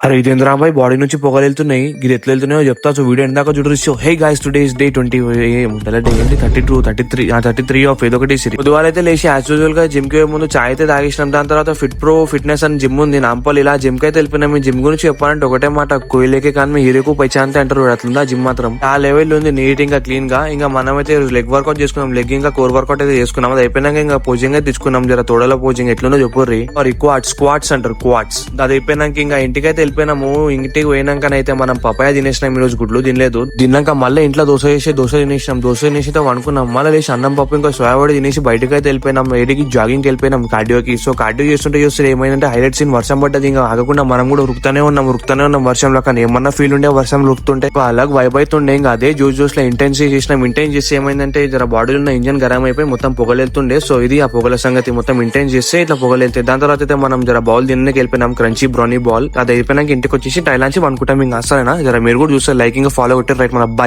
అరే ఇదేంద్రా bye body నుంచి పొగలు వెళ్తున్నాయి, ఇది ఎట్లా వెళ్తున్నాయో చెప్తా. సో వీడియో ఎందాక చూడరు. So hey guys, today is day 20 day ఏంటి 32 33 ఆఫ్ ఏదో ఒకటి సిరీ. బుధవారం అయితే లేచి యాజ్ యూజువల్ గా జిమ్ కి ముందు చాయ్ అయితే తాగేసినాం. దాని తర్వాత ఫిట్ ప్రో ఫిట్నెస్ అని జిమ్ ఉంది నాంపల్. ఇలా జిమ్ కి అయితే వెళ్ళిపోయినా. మీ జిమ్ గురించి చెప్పాలంటే ఒకటే మాట, కోయిలేకే కానీ మీ హీరోకు పైచాంతే అంటారు. అట్లుందా జిమ్ మాత్రం ఆ లెవెల్ ఉంది, నీట్ ఇంకా క్లీన్ గా. ఇంకా మనం అయితే లెగ్ వర్కౌట్ చేసుకున్నాం, లెగ్ ఇంకా కోర్ వర్కౌట్ అయితే చేసుకున్నాం. అది అయిపోయినాక ఇంకా పోజింగ్ అయితే తెచ్చుకున్నాం. జర తోడలో పోజింగ్ ఎట్లుందో చెప్పుర్రి. స్క్వాట్స్ అంటారు, క్వాట్స్. అది అయిపోయినాక ఇంకా ఇంటికి అయితే వెళ్ళిపోయినాము. ఇంటికి పోయినాకనైతే మనం పపాయ తినేసినాం. ఈ రోజు గుడ్లు తినలేదు. తిన్నాక మళ్ళీ ఇంట్లో దోశ తినేసినాం. దోశ తినేసి వండుకున్నాం. మళ్ళీ లేచి అన్నం పప్పు ఇంకా సోయాబడి తినేసి బయటకు అయితే వెళ్ళిపోయినాం. ఏడికి జాగింగ్కి వెళ్ళిపోయినాం, కార్డియోకి. సో కార్డియో చేస్తుంటే ఏమైందంటే హైలైట్ సీన్ వర్షం పడ్డది. ఇంకా ఆగకుండా మనం కూడా ఉరుకుతానే ఉన్నాం వర్షంలో. కానీ ఏమన్నా ఫీల్ ఉండే వర్షం ఉరుకుతుంటే అలాగ వైబ్ అవుతుండే. ఇంకా అదే జోస్ లో ఇంటెన్స్ చేసినాం. ఇంటెన్స్ చేస్తే ఏమైందంటే జర బాడీలో ఉన్న ఇంజన్ గరం అయిపోయి మొత్తం పొగలు వెళ్తుండే. సో ఇది ఆ పొగల సంగతి. మొత్తం ఇంటెన్స్ చేస్తే ఇట్లా పొగలు వెళ్తాయి. దాని తర్వాత అయితే మనం జర బౌల్ తినడానికి వెళ్ళిపోయినాం, క్రంచీ బ్రౌనీ బాల్. అది అయిపోయినాక ఇంటికి వచ్చేసి టైలాంచి అనుకుంటాం. ఇంకా అసలేనా జర మీరు కూడా చూస్తే లైక్ ఇంకా ఫాలో కొట్టారు రైట్ మన అబ్బాయి.